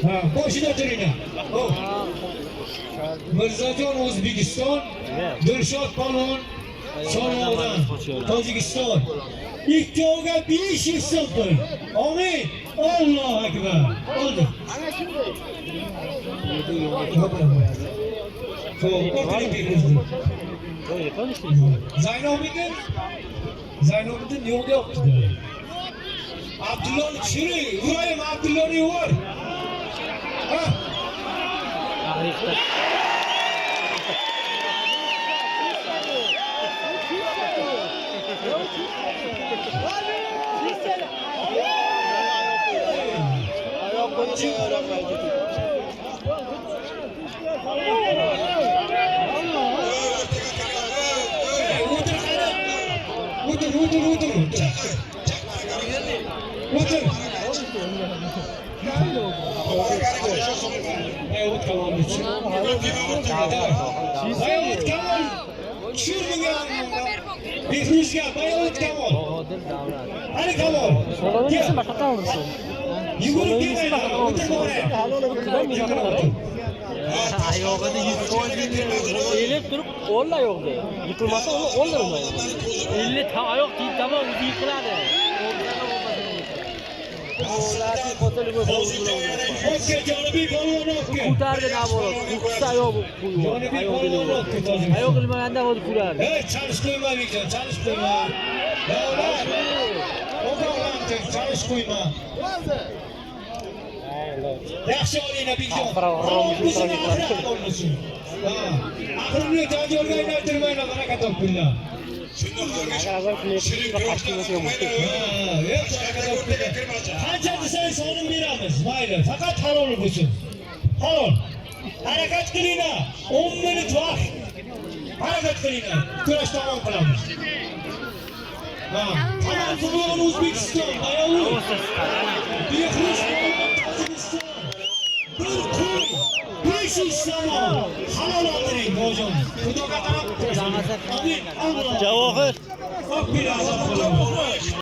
Ha, qo'shida turinglar. Hop. Mirzajon O'zbekiston, Dilshod Palvon Sonovdan Tojikiston. Ikkoviga 500 so'm qo'ying. Amin. Allohu akbar. Oldi. Zaynobiddin yo'q deyapti. Abdullohni tushiring. Urayim Abdullohni yo'q. Ha? Behruzga Bayot Kamol. Hadi Kamol. So'rovingizni boshqa olursiz. Yugurib kelmaydi. Ayog'ini elib turib, o'lla yo'qdi. Yiqilmasa uni o'ldirmaydi. 50 ta oyoq tiyib tamom o'zi yiqiladi. Janubiy Polvonov. Ko'tardi navoro. Ikkita oyoq qo'ydi. Oyoq ilmaganda o'zi kuradi. Hey, chalish qo'yma Bekjon, chalish qo'yma. Davlat. O'qoqlantir, chalish qo'yma. Yaxshi olinglar Bekjon. Aqlni janjolga aylantirmanglar, baraka topinglar. Qancha desangiz so'nim beramiz. Mayli, faqat halol bo'lsin. Halol. Harakat qilinglar. 10 minut vaqt. Harakat qilinglar. Kurash tamom qilamiz. Tamam, futbol O'zbekiston, Bayovul. Behruz Tojikiston. Bir kun 500 so'm. Halol oldiring, bojon. Xudoga qarab. Amin. Javohir. Hop, bir azab qilaman.